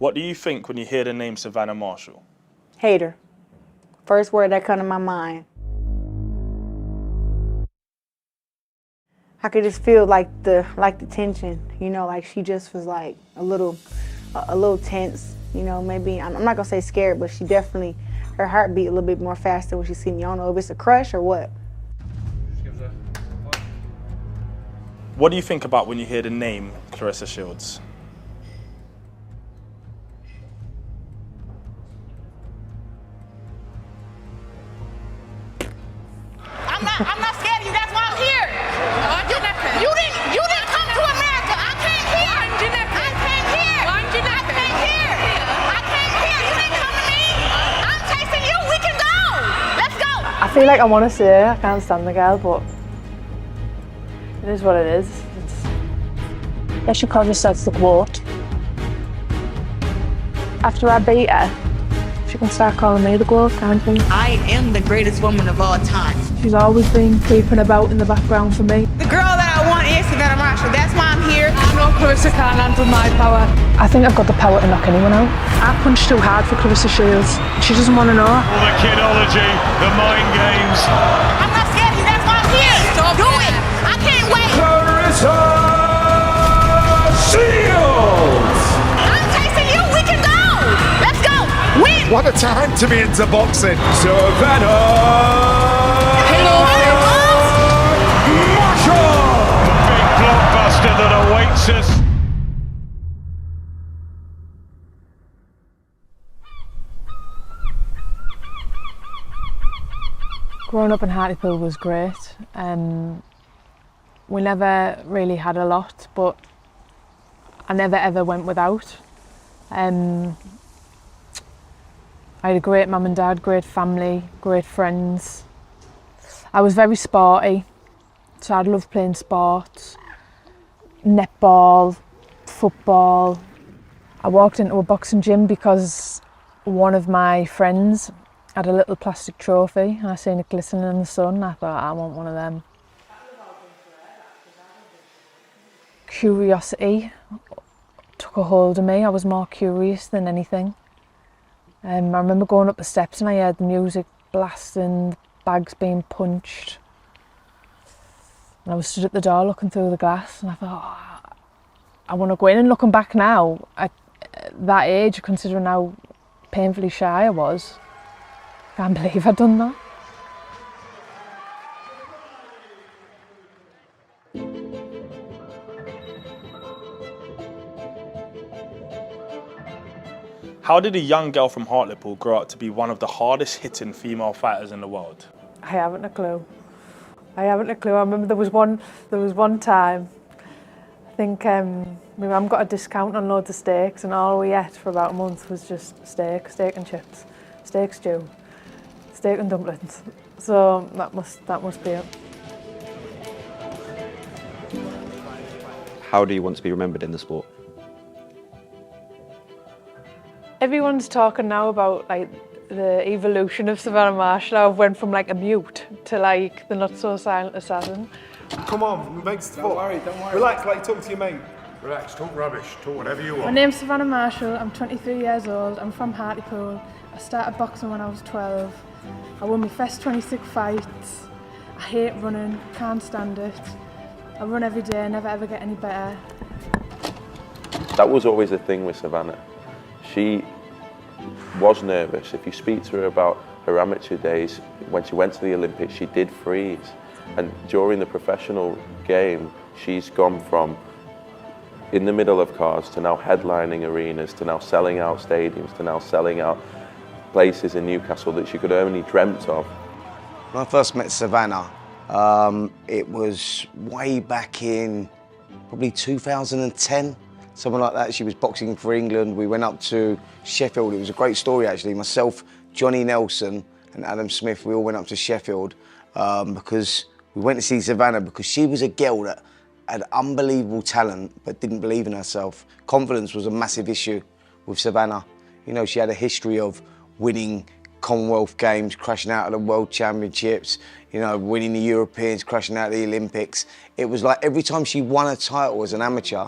What do you think when you hear the name Savannah Marshall? Hater. First word that come to my mind. I could just feel like the tension, you know, like she just was like a little tense, you know, maybe, I'm not gonna say scared, but she definitely, her heart beat a little bit more faster when she see me. I don't know if it's a crush or what. What do you think about when you hear the name Claressa Shields? I'm not scared of you, that's why I'm here. You didn't come to America. I came here. I came here. You didn't come to me. I'm chasing you. We can go. Let's go. I feel like I want to say I can't stand the girl, but it is what it is. Yeah, she calls herself the quote. After I beat her, she can start calling me the quote, can't she? I am the greatest woman of all time. She's always been creeping about in the background for me. The girl that I want is Savannah Marshall. That's why I'm here. I know Claressa can't handle my power. I think I've got the power to knock anyone out. I punched too hard for Claressa Shields. She doesn't want to know. All the kidology, the mind games. I'm not scared of you. That's why I'm here. Do it. I can't wait. Claressa Shields! I'm chasing you. We can go. Let's go. Win. What a time to be into boxing. Savannah Marshall! The big blockbuster that awaits us. Growing up in Hartlepool was great. We never really had a lot, but I never ever went without. I had a great mum and dad, great family, great friends. I was very sporty, so I loved playing sports, netball, football. I walked into a boxing gym because one of my friends had a little plastic trophy and I seen it glistening in the sun. I thought, I want one of them. Curiosity took a hold of me. I was more curious than anything. I remember going up the steps and I heard the music blasting, bags being punched. And I was stood at the door looking through the glass and I thought, oh, I want to go in. And looking back now, at that age, considering how painfully shy I was, I can't believe I'd done that. How did a young girl from Hartlepool grow up to be one of the hardest hitting female fighters in the world? I haven't a clue. I remember there was one time, I think my mum got a discount on loads of steaks and all we ate for about a month was just steak and chips, steak stew, steak and dumplings. So that must be it. How do you want to be remembered in the sport? Everyone's talking now about like the evolution of Savannah Marshall. I went from like a mute to like the not so silent assassin. Come on, mate's don't worry. Relax, like talk to your mate. Relax, talk rubbish, talk whatever you want. My name's Savannah Marshall, I'm 23 years old, I'm from Hartlepool. I started boxing when I was 12. I won my first 26 fights. I hate running, can't stand it. I run every day, never ever get any better. That was always the thing with Savannah. She was nervous. If you speak to her about her amateur days, when she went to the Olympics, she did freeze. And during the professional game, she's gone from in the middle of cars to now headlining arenas, to now selling out stadiums, to now selling out places in Newcastle that she could only dreamt of. When I first met Savannah, it was way back in probably 2010. Something like that. She was boxing for England. We went up to Sheffield. It was a great story, actually. Myself, Johnny Nelson, and Adam Smith, we all went up to Sheffield because we went to see Savannah because she was a girl that had unbelievable talent but didn't believe in herself. Confidence was a massive issue with Savannah. You know, she had a history of winning Commonwealth Games, crashing out of the World Championships, you know, winning the Europeans, crashing out of the Olympics. It was like every time she won a title as an amateur,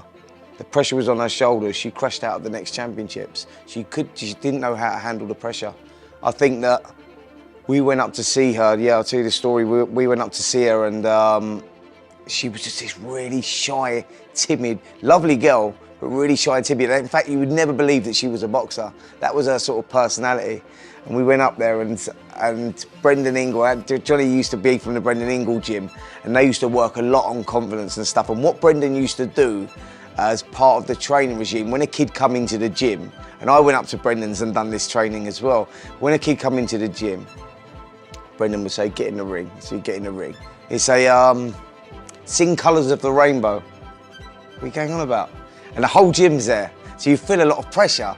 The pressure was on her shoulders. She crashed out at the next championships. She didn't know how to handle the pressure. I think that we went up to see her. Yeah, I'll tell you the story. We went up to see her, and she was just this really shy, timid, lovely girl, but really shy and timid. In fact, you would never believe that she was a boxer. That was her sort of personality. And we went up there, and Brendan Ingle, Johnny used to be from the Brendan Ingle gym, and they used to work a lot on confidence and stuff. And what Brendan used to do as part of the training regime, when a kid come into the gym, and I went up to Brendan's and done this training as well, when a kid come into the gym, Brendan would say, get in the ring. So you get in the ring. He'd say, sing Colours of the Rainbow. What are you going on about? And the whole gym's there. So you feel a lot of pressure.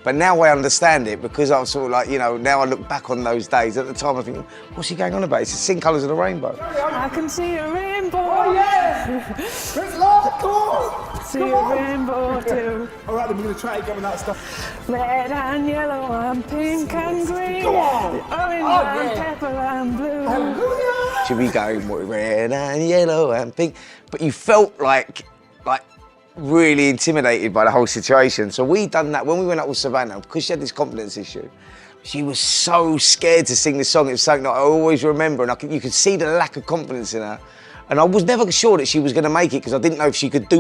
But now I understand it, because I was sort of like, you know, now I look back on those days. At the time I think, what's he going on about? It's the sing Colours of the Rainbow. I can see a rainbow. Oh yeah! Let's laugh, come on! See a rainbow too. All right, then we're going to try again with that stuff. Red and yellow and pink and green. Go on! Orange and purple and blue. Hallelujah! Should be going with red and yellow and pink. But you felt like really intimidated by the whole situation. So we done that when we went up with Savannah, because she had this confidence issue. She was so scared to sing this song. It was something that I always remember, and you could see the lack of confidence in her. And I was never sure that she was going to make it, because I didn't know if she could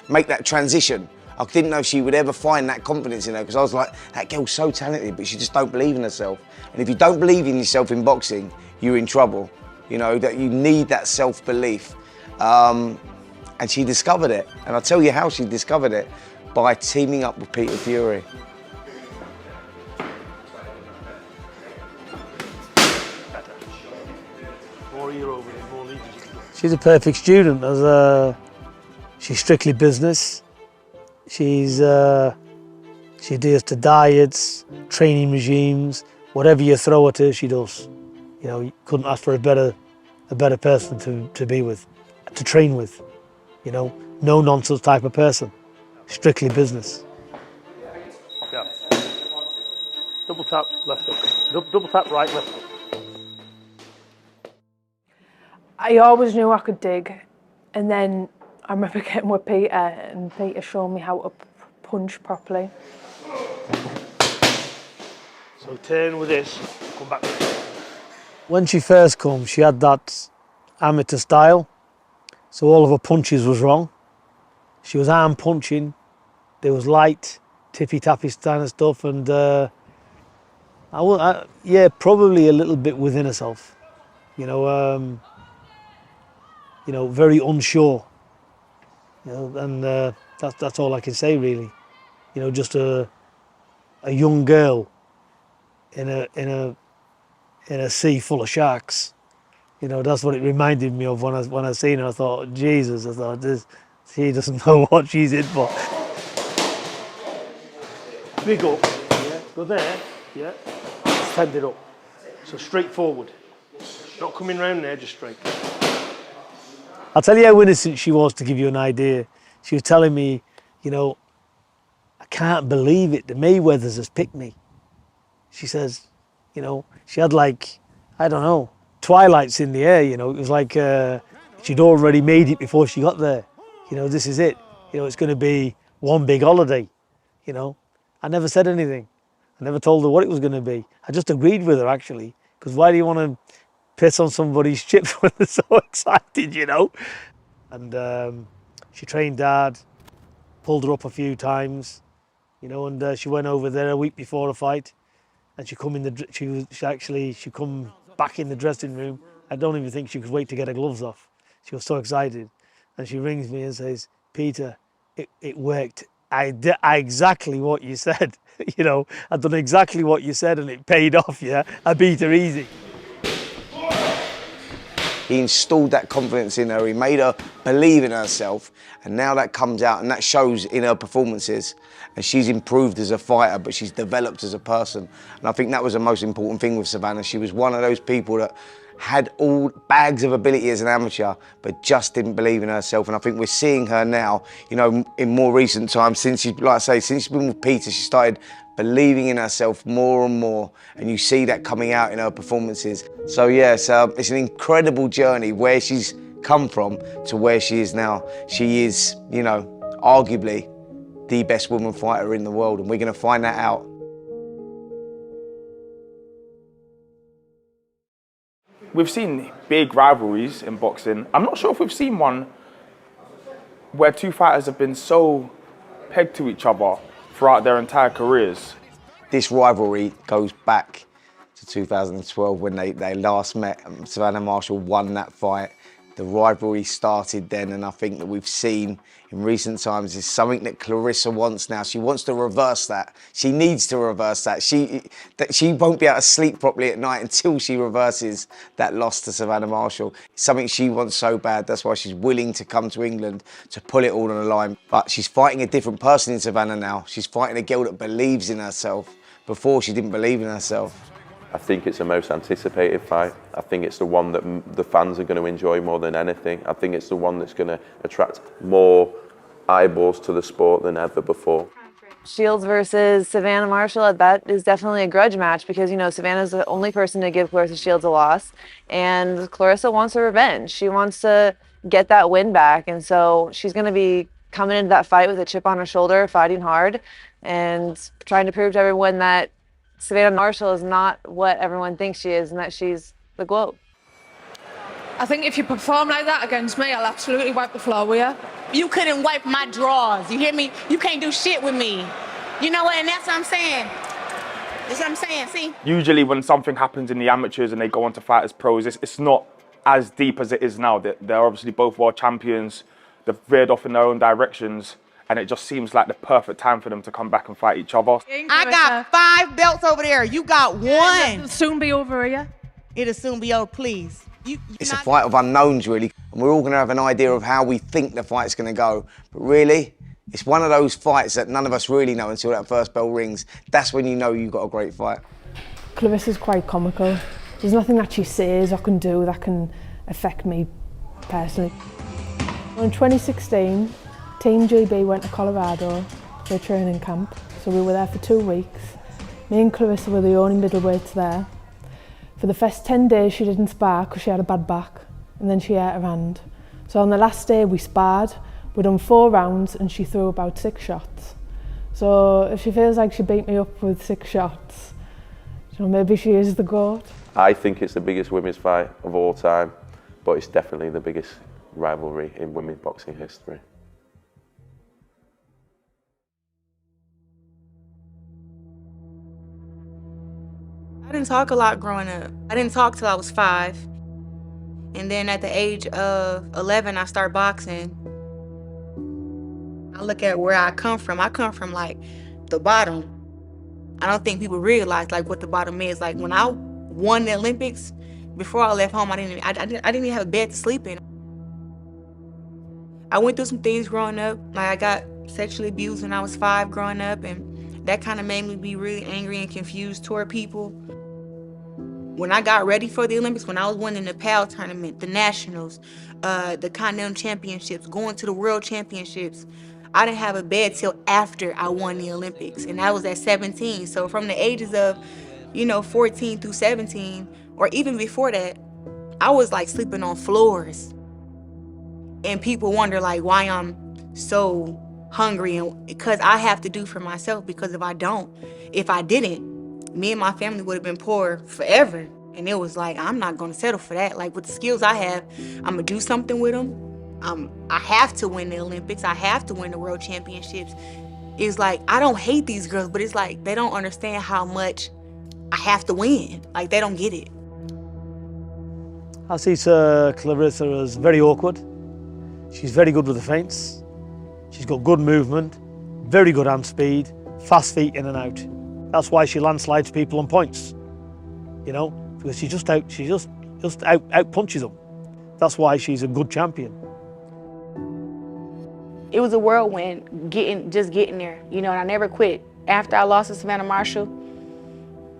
make that transition. I didn't know if she would ever find that confidence in her, because I was like, that girl's so talented, but she just don't believe in herself. And if you don't believe in yourself in boxing, you're in trouble. You know, that you need that self-belief. And she discovered it. And I'll tell you how she discovered it, by teaming up with Peter Fury. She's a perfect student. She's strictly business. She adheres to diets, training regimes, whatever you throw at her, she does. You know, you couldn't ask for a better person to be with, to train with. You know, no nonsense type of person, strictly business. Yeah. Double tap, left hook. Double tap, right, left hook. I always knew I could dig, and then I remember getting with Peter, and Peter showed me how to punch properly. So turn with this, come back. When she first come, she had that amateur style, so all of her punches was wrong. She was arm punching, there was light, tippy-tappy kind of stuff, and yeah, probably a little bit within herself. You know, very unsure. You know, and that's all I can say really. You know, just a young girl in a sea full of sharks. You know, that's what it reminded me of when I seen her. I thought, Jesus, she doesn't know what she's in for. Big up, yeah, go there, yeah, stand it up. So straight forward, not coming round there, just straight. I'll tell you how innocent she was, to give you an idea. She was telling me, you know, I can't believe it, the Mayweathers has picked me. She says, you know, she had like, I don't know, twilights in the air, you know. It was like she'd already made it before she got there. You know, this is it. You know, it's going to be one big holiday, you know. I never said anything. I never told her what it was going to be. I just agreed with her, actually, because why do you want to piss on somebody's chips when they're so excited, you know? And she trained hard, pulled her up a few times, you know, and she went over there a week before a fight, and she come back in the dressing room. I don't even think she could wait to get her gloves off. She was so excited, and she rings me and says, Peter, it worked. I did exactly what you said. You know, I'd done exactly what you said, and it paid off. Yeah, I beat her easy. He installed that confidence in her, he made her believe in herself, and now that comes out and that shows in her performances. And she's improved as a fighter, but she's developed as a person. And I think that was the most important thing with Savannah. She was one of those people that had all bags of ability as an amateur, but just didn't believe in herself. And I think we're seeing her now, you know, in more recent times, since she, like I say, since she's been with Peter, she started believing in herself more and more, and you see that coming out in her performances. So yes, it's an incredible journey where she's come from to where she is now. She is, you know, arguably the best woman fighter in the world, and we're going to find that out. We've seen big rivalries in boxing. I'm not sure if we've seen one where two fighters have been so pegged to each other throughout their entire careers. This rivalry goes back to 2012 when they last met. Savannah Marshall won that fight. The rivalry started then, and I think that we've seen in recent times is something that Claressa wants now. She wants to reverse that. She needs to reverse that. She won't be able to sleep properly at night until she reverses that loss to Savannah Marshall. It's something she wants so bad. That's why she's willing to come to England to pull it all on the line. But she's fighting a different person in Savannah now. She's fighting a girl that believes in herself. Before, she didn't believe in herself. I think it's the most anticipated fight. I think it's the one that the fans are going to enjoy more than anything. I think it's the one that's going to attract more eyeballs to the sport than ever before. Shields versus Savannah Marshall, that is definitely a grudge match because, you know, Savannah's the only person to give Claressa Shields a loss, and Claressa wants her revenge. She wants to get that win back, and so she's going to be coming into that fight with a chip on her shoulder, fighting hard, and trying to prove to everyone that Savannah Marshall is not what everyone thinks she is and that she's the GOAT. I think if you perform like that against me, I'll absolutely wipe the floor with you. You couldn't wipe my drawers, you hear me? You can't do shit with me. You know what, and that's what I'm saying. That's what I'm saying, see? Usually when something happens in the amateurs and they go on to fight as pros, it's not as deep as it is now. They're obviously both world champions. They've veered off in their own directions, and it just seems like the perfect time for them to come back and fight each other. I got 5 belts over there. You got 1. It'll soon be over here. It'll soon be over, please. It's a fight of unknowns, really, and we're all going to have an idea of how we think the fight's going to go. But really, it's one of those fights that none of us really know until that first bell rings. That's when you know you've got a great fight. Claressa's quite comical. There's nothing that she says or can do that can affect me personally. In 2016, Team GB went to Colorado for a training camp, so we were there for 2 weeks. Me and Claressa were the only middleweights there. For the first 10 days she didn't spar because she had a bad back, and then she hurt her hand. So on the last day we sparred, we done 4 rounds and she threw about 6 shots. So if she feels like she beat me up with 6 shots, you know, maybe she is the GOAT. I think it's the biggest women's fight of all time, but it's definitely the biggest rivalry in women's boxing history. I didn't talk a lot growing up. I didn't talk till I was 5. And then at the age of 11, I started boxing. I look at where I come from like the bottom. I don't think people realize like what the bottom is. Like when I won the Olympics, before I left home, I didn't even have a bed to sleep in. I went through some things growing up. Like I got sexually abused when I was 5 growing up, and that kind of made me be really angry and confused toward people. When I got ready for the Olympics, when I was winning the PAL tournament, the nationals, the continental championships, going to the world championships, I didn't have a bed till after I won the Olympics, and I was at 17. So from the ages of, 14 through 17, or even before that, I was like sleeping on floors. And people wonder like why I'm so hungry, and because I have to do for myself, because if I didn't, me and my family would have been poor forever. And it was like, I'm not gonna settle for that. Like with the skills I have, I'm gonna do something with them. I have to win the Olympics. I have to win the world championships. It's like, I don't hate these girls, but it's like, they don't understand how much I have to win. Like they don't get it. I see Claressa as very awkward. She's very good with the feints. She's got good movement, very good hand speed, fast feet in and out. That's why she landslides people on points, because she just out punches them. That's why she's a good champion. It was a whirlwind just getting there, and I never quit. After I lost to Savannah Marshall,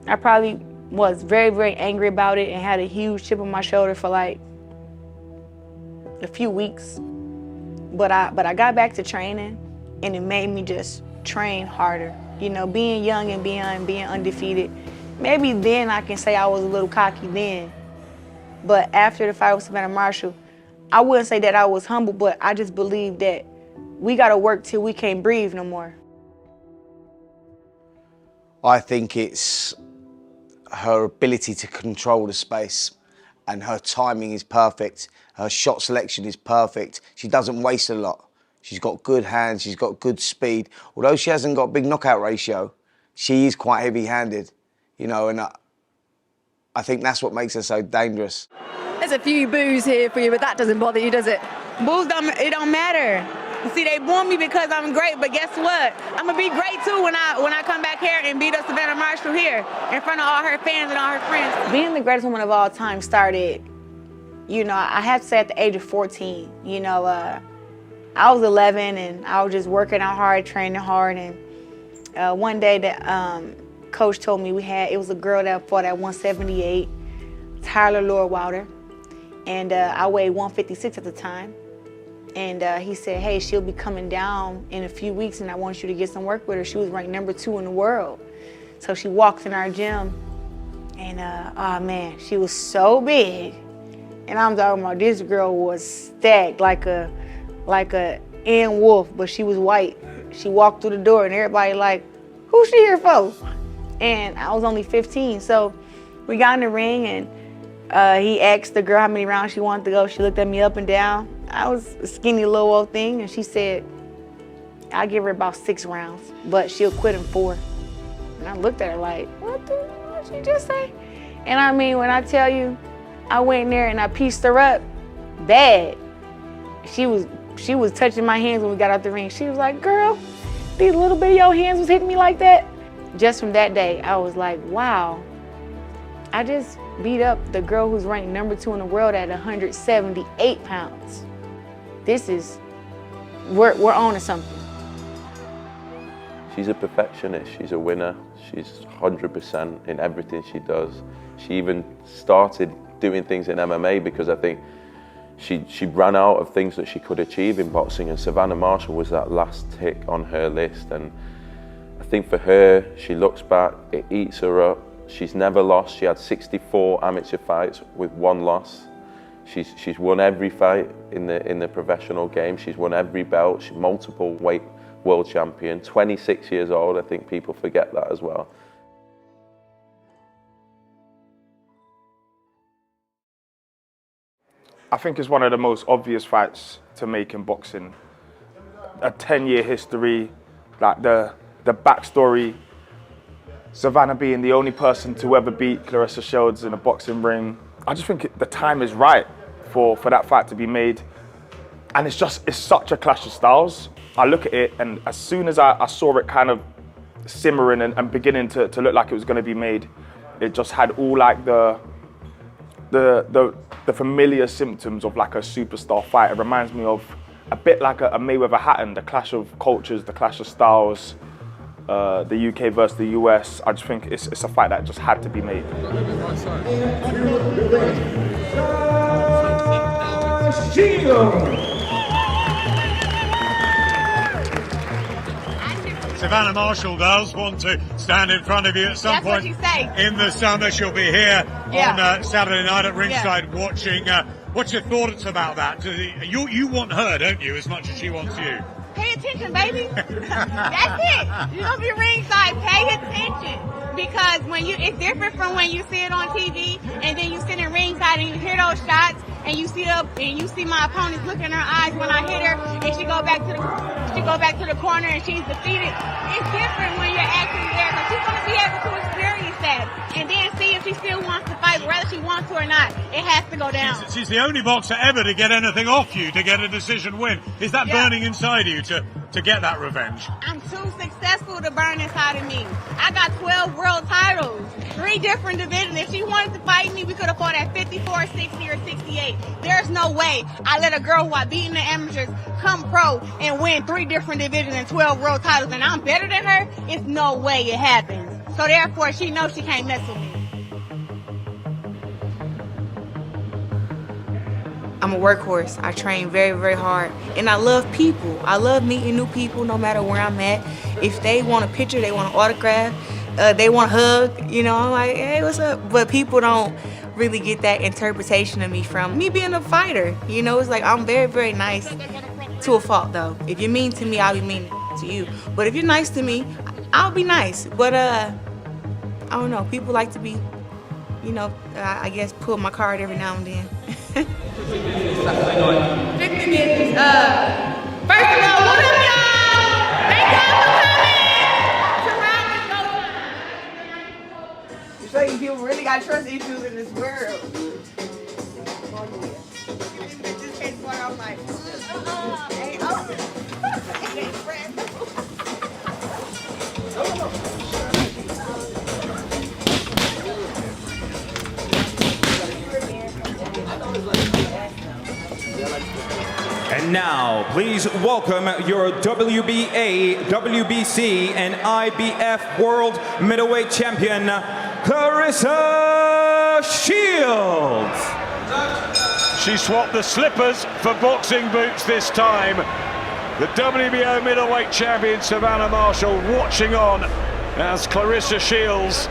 I probably was very, very angry about it and had a huge chip on my shoulder for like a few weeks. But I got back to training, and it made me just train harder. Being young and being undefeated, maybe then I can say I was a little cocky then. But after the fight with Savannah Marshall, I wouldn't say that I was humble, but I just believed that we got to work till we can't breathe no more. I think it's her ability to control the space, and her timing is perfect. Her shot selection is perfect. She doesn't waste a lot. She's got good hands, she's got good speed. Although she hasn't got a big knockout ratio, she is quite heavy-handed, you know, and I think that's what makes her so dangerous. There's a few boos here for you, but that doesn't bother you, does it? Boos it don't matter. See, they boo me because I'm great, but guess what? I'm gonna be great too when I come back here and beat up Savannah Marshall here in front of all her fans and all her friends. Being the greatest woman of all time started, you know, I have to say at the age of 14. You know, I was 11 and I was just working out hard, training hard, and one day that coach told me it was a girl that fought at 178, Tyler Lorwalder, and I weighed 156 at the time. And he said, hey, she'll be coming down in a few weeks and I want you to get some work with her. She was ranked #2 in the world. So she walks in our gym and, oh man, she was so big. And I'm talking about this girl was stacked like a Ann Wolf, but she was white. She walked through the door and everybody like, who's she here for? And I was only 15. So we got in the ring and he asked the girl how many rounds she wanted to go. She looked at me up and down. I was a skinny little old thing, and she said, I'll give her about 6 rounds, but she'll quit in 4. And I looked at her like, what did she just say? And I mean, when I tell you, I went in there and I pieced her up bad. She was touching my hands when we got out the ring. She was like, girl, these little bit of your hands was hitting me like that. Just from that day, I was like, wow, I just beat up the girl who's ranked #2 in the world at 178 pounds. We're on to something. She's a perfectionist, she's a winner, she's 100% in everything she does. She even started doing things in MMA because I think she ran out of things that she could achieve in boxing, and Savannah Marshall was that last tick on her list. And I think for her, she looks back, it eats her up. She's never lost. She had 64 amateur fights with 1 loss. She's won every fight in the professional game. She's won every belt. She's multiple weight world champion. 26 years old. I think people forget that as well. I think it's one of the most obvious fights to make in boxing. A 10-year history, like the backstory. Savannah being the only person to ever beat Claressa Shields in a boxing ring. I just think the time is right for that fight to be made. And it's such a clash of styles. I look at it, and as soon as I saw it kind of simmering and beginning to look like it was going to be made, it just had all like the familiar symptoms of like a superstar fight. It reminds me of a bit like a Mayweather Hatton, the clash of cultures, the clash of styles. The UK versus the US. I just think it's a fight that just had to be made. Savannah Marshall does want to stand in front of you at some point in the summer. She'll be here on Saturday night at ringside watching. What's your thoughts about that? You want her, don't you, as much as she wants you? Pay attention, baby. That's it. You're gonna be ringside. Pay attention, because it's different from when you see it on TV and then you sit in ringside and you hear those shots and you see my opponents look in her eyes when I hit her and she go back to the corner and she's defeated. It's different when you're actually there, because she's gonna be able to experience that and then see if she still wants to fight, whether she wants to or not. It has to go down. She's the only boxer ever to get anything off you, to get a decision win. Is that burning inside you to get that revenge? I'm too successful to burn inside of me. I got 12 world titles, 3 different divisions. If she wanted to fight me, we could have fought at 54, 60, or 68. There's no way I let a girl who I beat in the amateurs come pro and win 3 different divisions and 12 world titles, and I'm better than her. It's no way it happens. So therefore, she knows she can't mess with me. I'm a workhorse. I train very, very hard. And I love people. I love meeting new people no matter where I'm at. If they want a picture, they want an autograph, they want a hug, you know, I'm like, hey, what's up? But people don't really get that interpretation of me from me being a fighter. You know, it's like I'm very, very nice. to a fault, though. If you're mean to me, I'll be mean to you. But if you're nice to me, I'll be nice. But I don't know. People like to be, you know, I guess pull my card every now and then. First of all, what up, y'all? Thank y'all for coming. You say people really got trust issues in this world. This case boy, I'm like, hey, oh. And now, please welcome your WBA, WBC, and IBF World Middleweight Champion, Claressa Shields. She swapped the slippers for boxing boots this time. The WBO middleweight champion Savannah Marshall watching on as Claressa Shields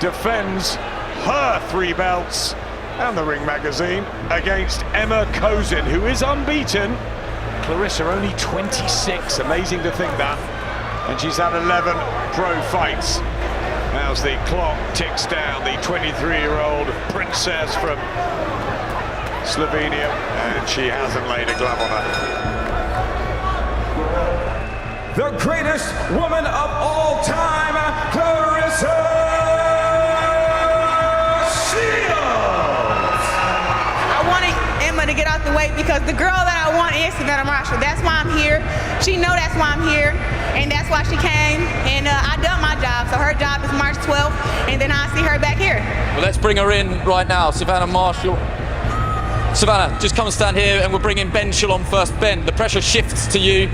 defends her 3 belts and the Ring magazine against Emma Kozin, who is unbeaten. Claressa only 26, amazing to think that. And she's had 11 pro fights. As the clock ticks down, the 23-year-old princess from Slovenia, and she hasn't laid a glove on her. The greatest woman of all time, Claressa Shields. I wanted Emma to get out the way because the girl that I want is Savannah Marshall. That's why I'm here. She know that's why I'm here, and that's why she came. And I done my job, so her job is March 12th, and then I'll see her back here. Well, let's bring her in right now, Savannah Marshall. Savannah, just come and stand here, and we'll bring in Ben Shalom first. Ben, the pressure shifts to you.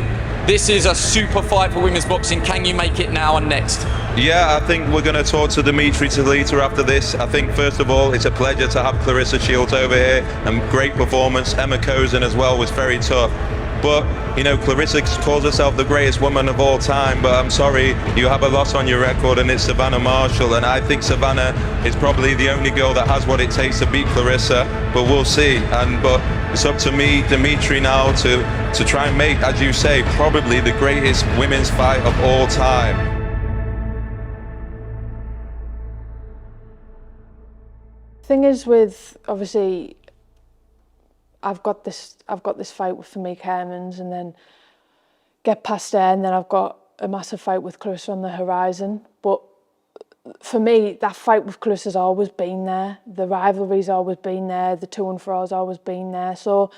This is a super fight for women's boxing. Can you make it now and next? Yeah, I think we're going to talk to Dimitri Talita after this. I think, first of all, it's a pleasure to have Claressa Shields over here, and great performance. Emma Kozin as well was very tough. But, you know, Claressa calls herself the greatest woman of all time, but I'm sorry, you have a loss on your record, and it's Savannah Marshall, and I think Savannah is probably the only girl that has what it takes to beat Claressa, but we'll see. But it's up to me, Dimitri, now to try and make, as you say, probably the greatest women's fight of all time. Thing is with, obviously, I've got this fight with Hermans, and then get past there, and then I've got a massive fight with Claressa on the horizon. But for me, that fight with Clarissa's always been there. The rivalry's always been there. The to and fro's always been there. So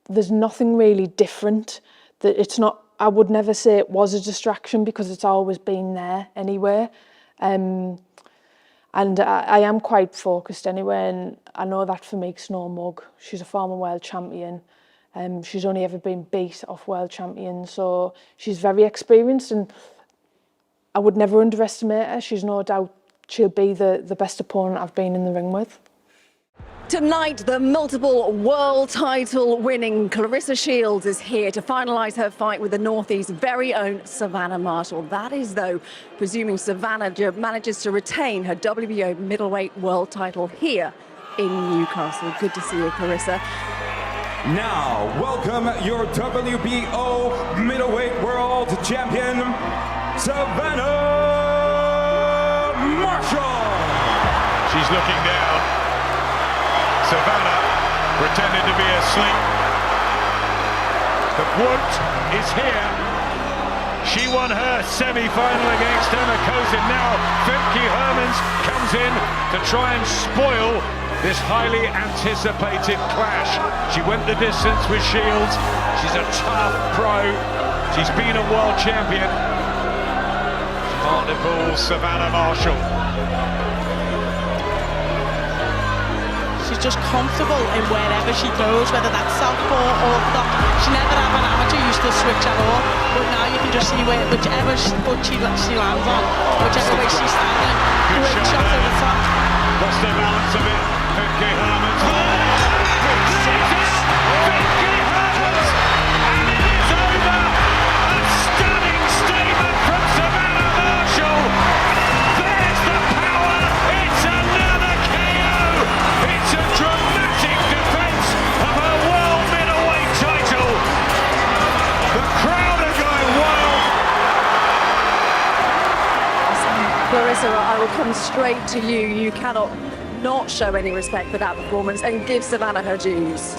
there's nothing really different. That it's not. I would never say it was a distraction because it's always been there anyway. And I am quite focused anyway, and I know that for me's no mug. She's a former world champion. She's only ever been beat off world champions, so she's very experienced, and I would never underestimate her. She's no doubt she'll be the best opponent I've been in the ring with. Tonight, the multiple world title winning Claressa Shields is here to finalise her fight with the Northeast's very own Savannah Marshall. That is, though, presuming Savannah manages to retain her WBO middleweight world title here in Newcastle. Good to see you, Claressa. Now, welcome your WBO middleweight world champion, Savannah Marshall. She's looking down. Savannah pretending to be asleep. The quote is here. She won her semi-final against Emma Kozin. Now Hermans comes in to try and spoil this highly anticipated clash. She went the distance with Shields. She's a tough pro. She's been a world champion. Hartlepool, Savannah Marshall. She's just comfortable in wherever she goes, whether that's southpaw or orthodox. She never had an amateur used to switch at all, but now you can just see whichever foot she lands on, whichever way she's standing. Great shot over the top. Lost the balance a bit. Hermans. Hermans! And it is over! A stunning statement from Savannah Marshall. There's the power. It's another KO. It's a dramatic defense of her world middleweight title. Claressa, I will come straight to you. You cannot not show any respect for that performance and give Savannah her dues.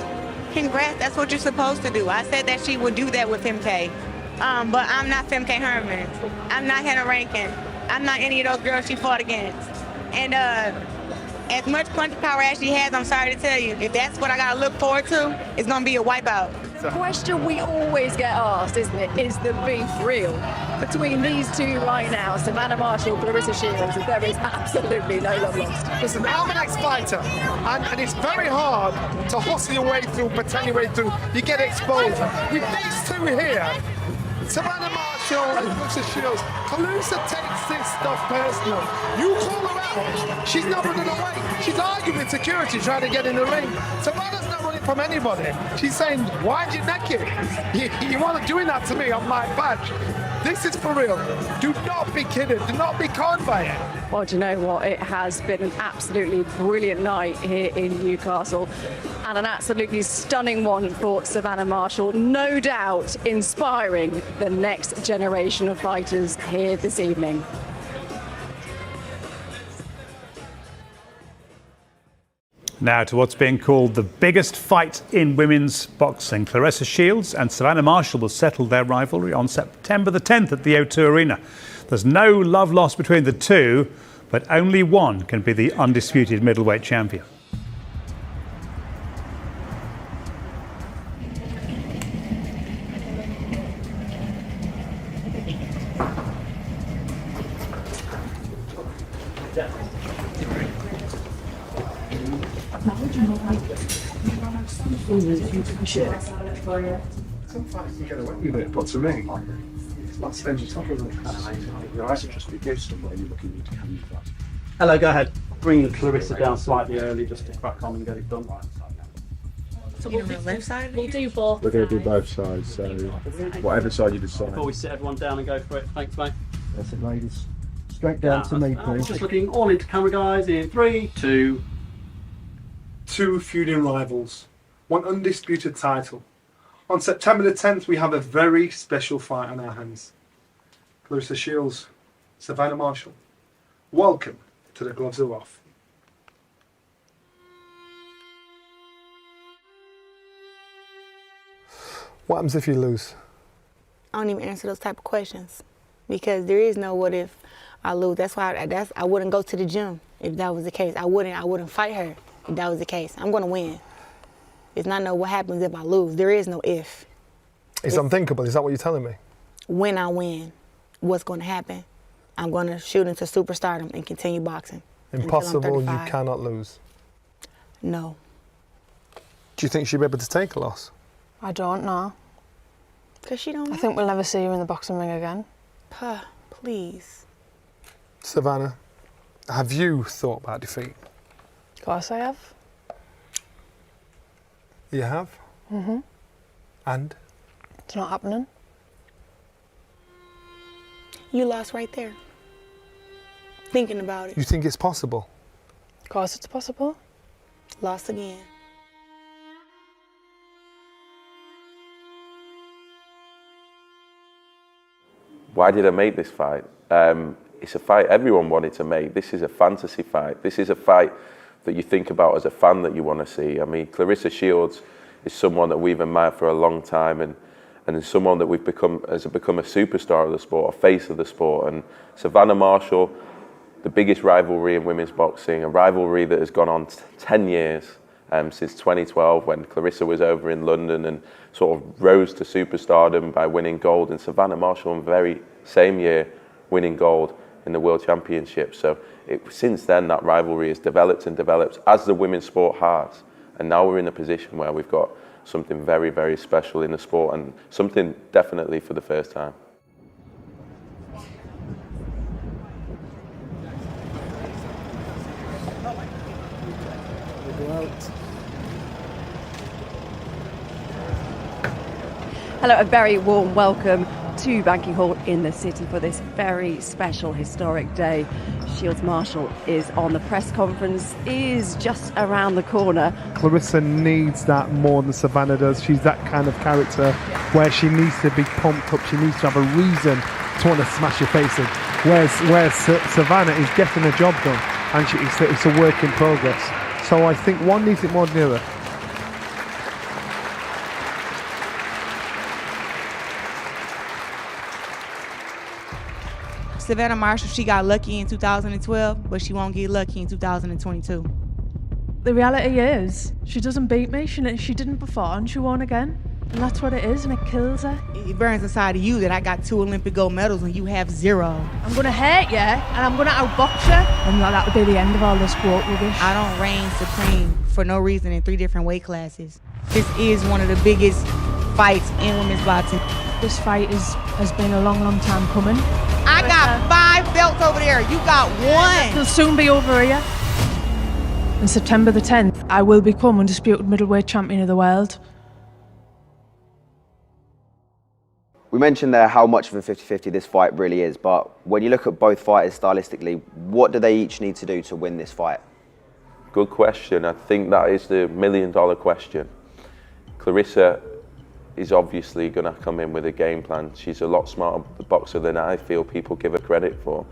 Congrats, that's what you're supposed to do. I said that she would do that with Femke. But I'm not Femke Hermans. I'm not Hannah Rankin. I'm not any of those girls she fought against. And as much punch power as she has, I'm sorry to tell you, if that's what I gotta look forward to, it's gonna be a wipeout. The question we always get asked, isn't it, is the beef real? Between these two right now, Savannah Marshall, Claressa Shields, there is absolutely no love lost. Listen, I'm an ex-fighter, and it's very hard to hustle your way through, pretend your way through. You get exposed. With these two here, Savannah Marshall and Claressa Shields, Claressa takes this stuff personal. You call her out, she's not running away. She's arguing with security trying to get in the ring. Savannah's not running from anybody. She's saying, why'd you neck it? You want to doing that to me on my badge. This is for real. Do not be kidded. Do not be conned by it. Well, do you know what? It has been an absolutely brilliant night here in Newcastle and an absolutely stunning one for Savannah Marshall. No doubt inspiring the next generation of fighters here this evening. Now to what's being called the biggest fight in women's boxing. Claressa Shields and Savannah Marshall will settle their rivalry on September the 10th at the O2 Arena. There's no love lost between the two, but only one can be the undisputed middleweight champion. Some fights you get away with it, but to me, it's not staying on top of them. You know, I should just be good somewhere you're looking to camouflage. Hello, go ahead. Bring Claressa down slightly early just to crack on and get it done. So we'll do left side? We'll do both. We're going to do both sides, so whatever side you decide. Before we sit everyone down and go for it. Thanks, mate. That's it, ladies. Straight down to me, please. Just looking all into camera, guys. In 3, 2. Two feuding rivals, one undisputed title. On September the 10th, we have a very special fight on our hands. Claressa Shields, Savannah Marshall. Welcome to the Gloves Are Off. What happens if you lose? I don't even answer those type of questions because there is no what if I lose. That's why I wouldn't go to the gym if that was the case. I wouldn't fight her if that was the case. I'm gonna win. It's not no what happens if I lose. There is no if. It's unthinkable. Is that what you're telling me? When I win, what's gonna happen? I'm gonna shoot into superstardom and continue boxing. Impossible. You cannot lose. No. Do you think she'll be able to take a loss? I don't know. Because she don't know. I think we'll never see her in the boxing ring again. Please. Savannah, have you thought about defeat? Of course I have. You have? Mm-hmm. And? It's not happening. You lost right there. Thinking about it. You think it's possible? Of course it's possible. Lost again. Why did I make this fight? It's a fight everyone wanted to make. This is a fantasy fight. This is a fight that you think about as a fan that you want to see. I mean, Claressa Shields is someone that we've admired for a long time and is someone that has become a superstar of the sport, a face of the sport. And Savannah Marshall, the biggest rivalry in women's boxing, a rivalry that has gone on 10 years since 2012 when Claressa was over in London and sort of rose to superstardom by winning gold, and Savannah Marshall in the very same year winning gold in the World Championship. So since then that rivalry has developed and developed as the women's sport has, and now we're in a position where we've got something very, very special in the sport and something definitely for the first time. Hello, a very warm welcome to Banking Hall in the city for this very special historic day. Shields Marshall is on. The press conference is just around the corner. Claressa needs that more than Savannah does. She's that kind of character where she needs to be pumped up. She needs to have a reason to want to smash your face in. whereas Savannah is getting a job done, and it's a work in progress. So I think one needs it more than the other. Savannah Marshall, she got lucky in 2012, but she won't get lucky in 2022. The reality is, she doesn't beat me, she didn't before, and she won again. And that's what it is, and it kills her. It burns inside of you that I got 2 Olympic gold medals and you have 0. I'm gonna hurt you, and I'm gonna outbox you, and that'll be the end of all this woke rubbish. I don't reign supreme for no reason in 3 different weight classes. This is one of the biggest fights in women's boxing. This fight has been a long, long time coming. I got 5 belts over there. You got 1. It'll soon be over here. On September the 10th, I will become undisputed middleweight champion of the world. We mentioned there how much of a 50-50 this fight really is, but when you look at both fighters stylistically, what do they each need to do to win this fight? Good question. I think that is the million-dollar question. Claressa is obviously going to come in with a game plan. She's a lot smarter boxer than I feel people give her credit for.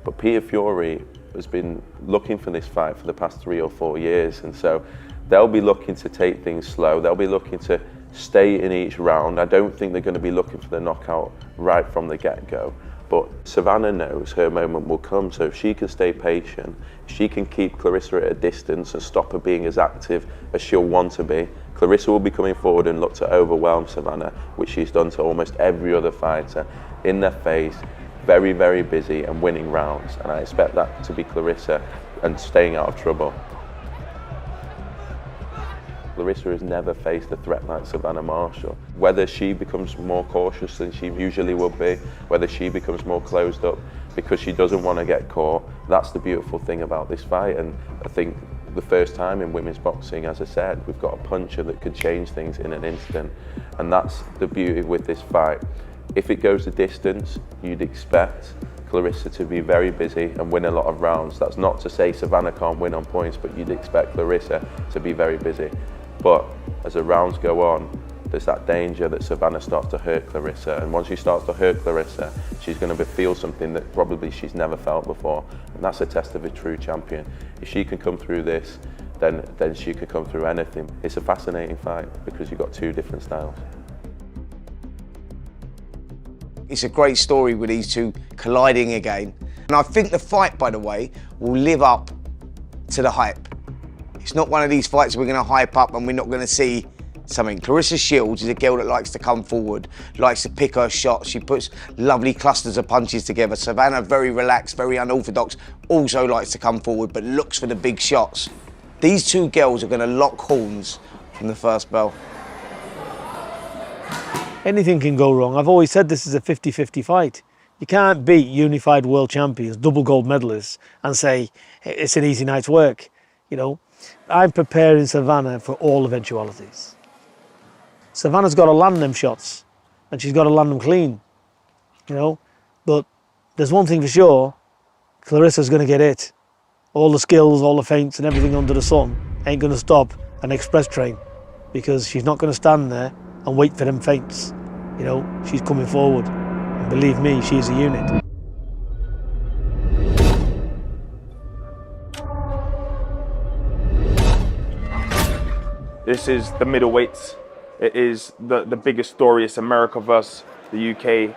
But Peter Fury has been looking for this fight for the past 3 or 4 years, and so they'll be looking to take things slow. They'll be looking to stay in each round. I don't think they're going to be looking for the knockout right from the get-go. But Savannah knows her moment will come, so if she can stay patient, if she can keep Claressa at a distance and stop her being as active as she'll want to be, Claressa will be coming forward and look to overwhelm Savannah, which she's done to almost every other fighter, in their face, very, very busy and winning rounds. And I expect that to be Claressa and staying out of trouble. Claressa has never faced a threat like Savannah Marshall. Whether she becomes more cautious than she usually would be, whether she becomes more closed up because she doesn't want to get caught, that's the beautiful thing about this fight. And I think the first time in women's boxing, as I said, we've got a puncher that could change things in an instant. And that's the beauty with this fight. If it goes the distance, you'd expect Claressa to be very busy and win a lot of rounds. That's not to say Savannah can't win on points, but you'd expect Claressa to be very busy. But as the rounds go on, there's that danger that Savannah starts to hurt Claressa, and once she starts to hurt Claressa, she's going to feel something that probably she's never felt before, and that's a test of a true champion. If she can come through this, then she can come through anything. It's a fascinating fight because you've got 2 different styles. It's a great story with these 2 colliding again, and I think the fight, by the way, will live up to the hype. It's not one of these fights we're going to hype up and we're not going to see something. Claressa Shields is a girl that likes to come forward, likes to pick her shots. She puts lovely clusters of punches together. Savannah, very relaxed, very unorthodox, also likes to come forward but looks for the big shots. These 2 girls are going to lock horns from the first bell. Anything can go wrong. I've always said this is a 50-50 fight. You can't beat unified world champions, double gold medalists, and say it's an easy night's work. You know, I'm preparing Savannah for all eventualities. Savannah's got to land them shots, and she's got to land them clean, you know. But there's one thing for sure, Claressa's going to get hit. All the skills, all the feints and everything under the sun ain't going to stop an express train, because she's not going to stand there and wait for them feints. You know, she's coming forward, and believe me, she's a unit. This is the middleweights. It is the biggest story. It's America versus the UK.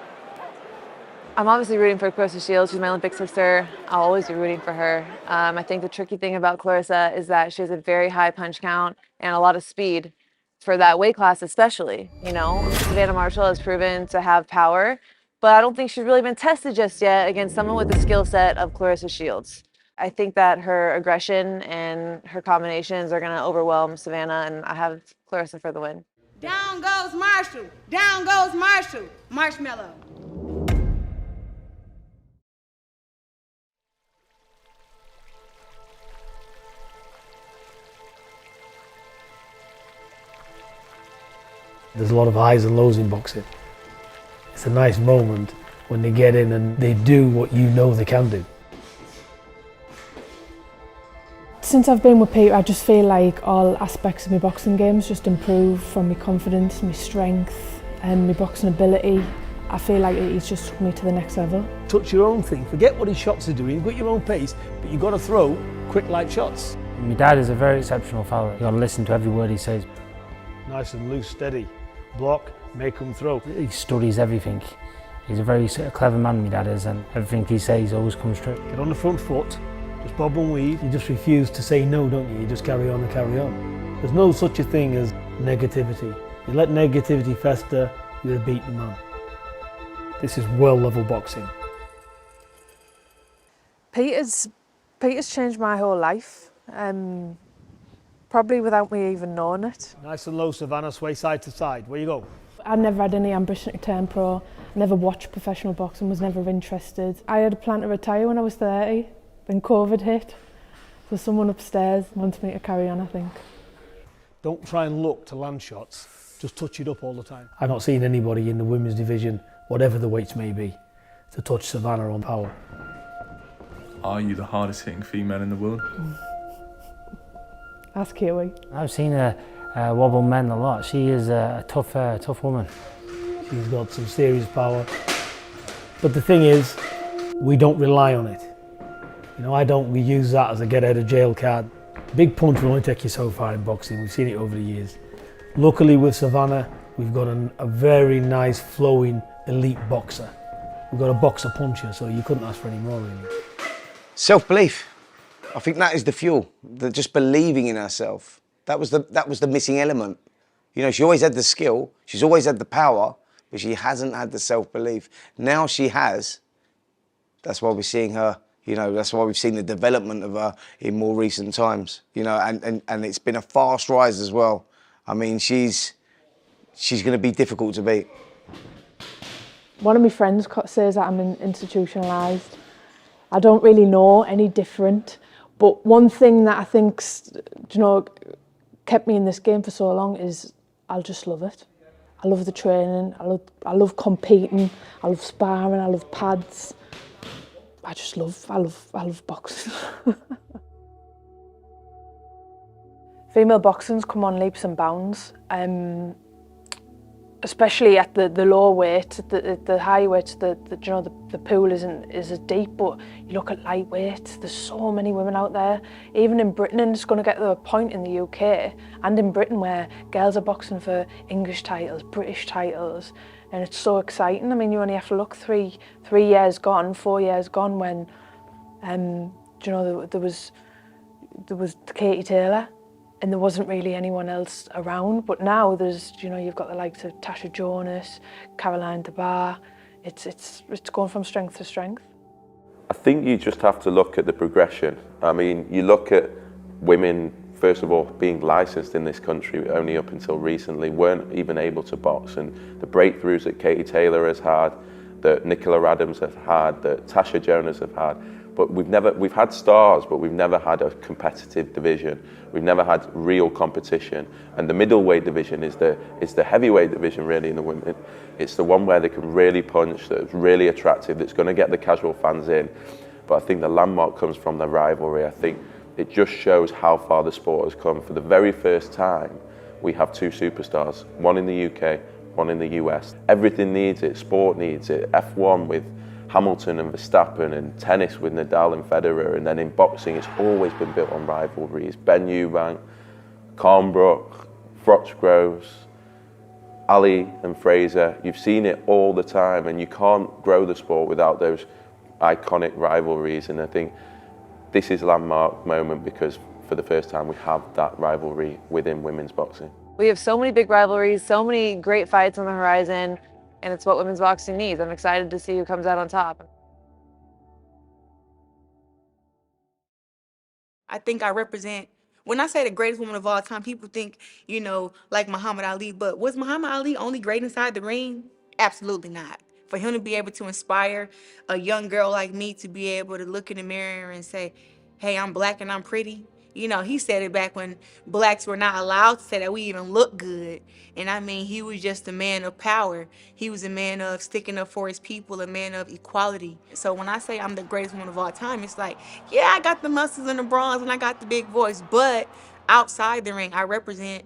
I'm obviously rooting for Claressa Shields. She's my Olympic sister. I'll always be rooting for her. I think the tricky thing about Claressa is that she has a very high punch count and a lot of speed for that weight class especially. You know, Savannah Marshall has proven to have power, but I don't think she's really been tested just yet against someone with the skill set of Claressa Shields. I think that her aggression and her combinations are going to overwhelm Savannah, and I have Claressa for the win. Down goes Marshall. Down goes Marshall. Marshmallow. There's a lot of highs and lows in boxing. It's a nice moment when they get in and they do what you know they can do. Since I've been with Peter, I just feel like all aspects of my boxing games just improved, from my confidence, my strength and my boxing ability. I feel like he's just took me to the next level. Touch your own thing. Forget what his shots are doing. You've got your own pace, but you've got to throw quick light shots. My dad is a very exceptional fella. You've got to listen to every word he says. Nice and loose, steady. Block, make him throw. He studies everything. He's a very clever man, my dad is, and everything he says always comes true. Get on the front foot, just bob and weave. You just refuse to say no, don't you? You just carry on and carry on. There's no such a thing as negativity. You let negativity fester, you're a beaten man. This is well-level boxing. Peter's changed my whole life, probably without me even knowing it. Nice and low, Savannah, sway side to side. Where you go? I never had any ambition to turn pro, never watched professional boxing, was never interested. I had a plan to retire when I was 30, then COVID hit, so someone upstairs wanted me to carry on, I think. Don't try and look to land shots, just touch it up all the time. I've not seen anybody in the women's division, whatever the weights may be, to touch Savannah on power. Are you the hardest hitting female in the world? Ask Kiwi. I've seen her wobble men a lot. She is a tough woman. She's got some serious power. But the thing is, we don't rely on it. You know, we use that as a get out of jail card. Big punch will only take you so far in boxing. We've seen it over the years. Luckily with Savannah, we've got a very nice flowing elite boxer. We've got a boxer puncher, so you couldn't ask for any more really. Self-belief. I think that is the fuel. Just believing in herself. That was the missing element. You know, she always had the skill, she's always had the power, but she hasn't had the self-belief. Now she has. That's why we're seeing her, you know, that's why we've seen the development of her in more recent times. You know, and it's been a fast rise as well. I mean, she's going to be difficult to beat. One of my friends says that I'm institutionalised. I don't really know any different, but one thing that I think's, you know, kept me in this game for so long is I'll just love it. I love the training, I love competing, I love sparring, I love pads. I love boxing. Female boxing's come on leaps and bounds. Especially at the lower weight, the high weights, you know, the pool isn't as deep, but you look at lightweight, there's so many women out there. Even in Britain, and it's going to get to a point in the UK and in Britain where girls are boxing for English titles, British titles, and it's so exciting. I mean, you only have to look 4 years gone when, you know, there was Katie Taylor. And there wasn't really anyone else around, but now there's, you know, you've got the likes of Tasha Jonas, Caroline DeBar. It's going from strength to strength. I think you just have to look at the progression. I mean, you look at women, first of all, being licensed in this country only up until recently, weren't even able to box, and the breakthroughs that Katie Taylor has had, that Nicola Adams have had, that Tasha Jonas have had. But we've had stars, but we've never had a competitive division. We've never had real competition. And the middleweight division is the heavyweight division really in the women. It's the one where they can really punch, that's really attractive, that's going to get the casual fans in. But I think the landmark comes from the rivalry. I think it just shows how far the sport has come. For the very first time, we have 2 superstars, one in the UK, one in the US. Everything needs it, sport needs it. F1 with Hamilton and Verstappen, and tennis with Nadal and Federer, and then in boxing it's always been built on rivalries. Ben Eubank, Carnbrook, Frochgroves, Ali and Fraser, you've seen it all the time, and you can't grow the sport without those iconic rivalries. And I think this is a landmark moment because for the first time we have that rivalry within women's boxing. We have so many big rivalries, so many great fights on the horizon, and it's what women's boxing needs. I'm excited to see who comes out on top. I think I represent, when I say the greatest woman of all time, people think, you know, like Muhammad Ali, but was Muhammad Ali only great inside the ring? Absolutely not. For him to be able to inspire a young girl like me to be able to look in the mirror and say, hey, I'm black and I'm pretty. You know, he said it back when blacks were not allowed to say that we even look good. And I mean, he was just a man of power. He was a man of sticking up for his people, a man of equality. So when I say I'm the greatest woman of all time, it's like, yeah, I got the muscles and the bronze and I got the big voice, but outside the ring, I represent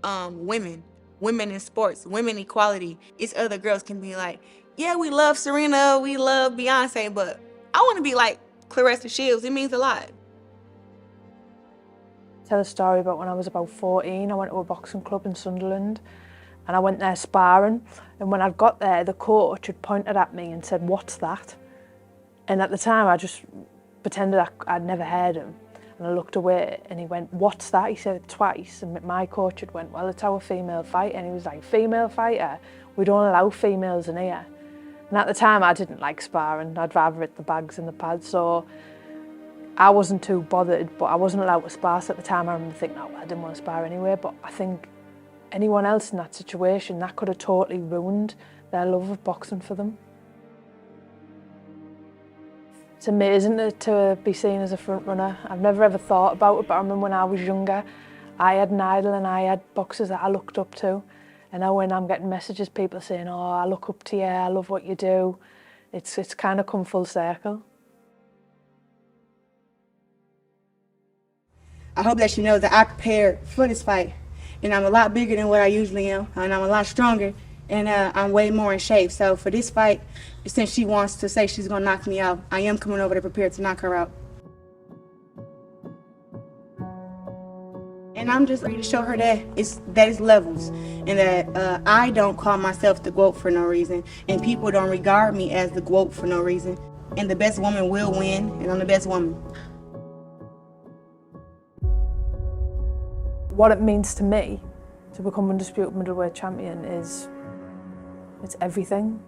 women in sports, women equality. It's other girls can be like, Yeah, we love Serena, we love Beyonce, but I want to be like Claressa Shields. It means a lot. Tell a story about when I was about 14. I went to a boxing club in Sunderland and I went there sparring, and when I'd got there, the coach had pointed at me and said, "What's that?" And at the time I just pretended I'd never heard him, and I looked away and he went, "What's that?" He said it twice, and my coach had went, "Well, it's our female fighter," and he was like, "Female fighter? We don't allow females in here." And at the time I didn't like sparring, I'd rather hit the bags and the pads, so I wasn't too bothered, but I wasn't allowed to spar. So at the time I remember thinking, oh, I didn't want to spar anyway, but I think anyone else in that situation, that could have totally ruined their love of boxing for them. It's amazing to be seen as a front runner. I've never ever thought about it, but I remember when I was younger, I had an idol and I had boxers that I looked up to. And now when I'm getting messages, people saying, "Oh, I look up to you, I love what you do," it's kind of come full circle. I hope that she knows that I prepared for this fight, and I'm a lot bigger than what I usually am, and I'm a lot stronger, and I'm way more in shape. So for this fight, since she wants to say she's gonna knock me out, I am coming over to prepare to knock her out. And I'm just ready to show her that it's levels, and that I don't call myself the GOAT for no reason, and people don't regard me as the GOAT for no reason. And the best woman will win, and I'm the best woman. What it means to me to become undisputed middleweight champion is, it's everything.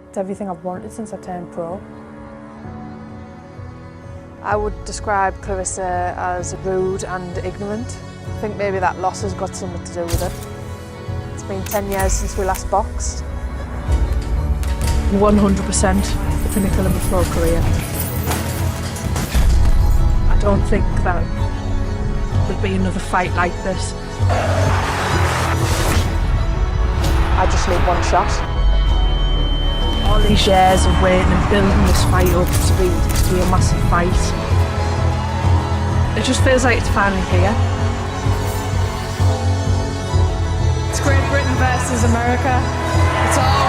It's everything I've wanted since I turned pro. I would describe Claressa as rude and ignorant. I think maybe that loss has got something to do with it. It's been 10 years since we last boxed. 100% the pinnacle of my pro career. I don't think that there'll be another fight like this. I just need one shot. All these years of waiting and building this fight up to be a massive fight. It just feels like it's finally here. It's Great Britain versus America. It's all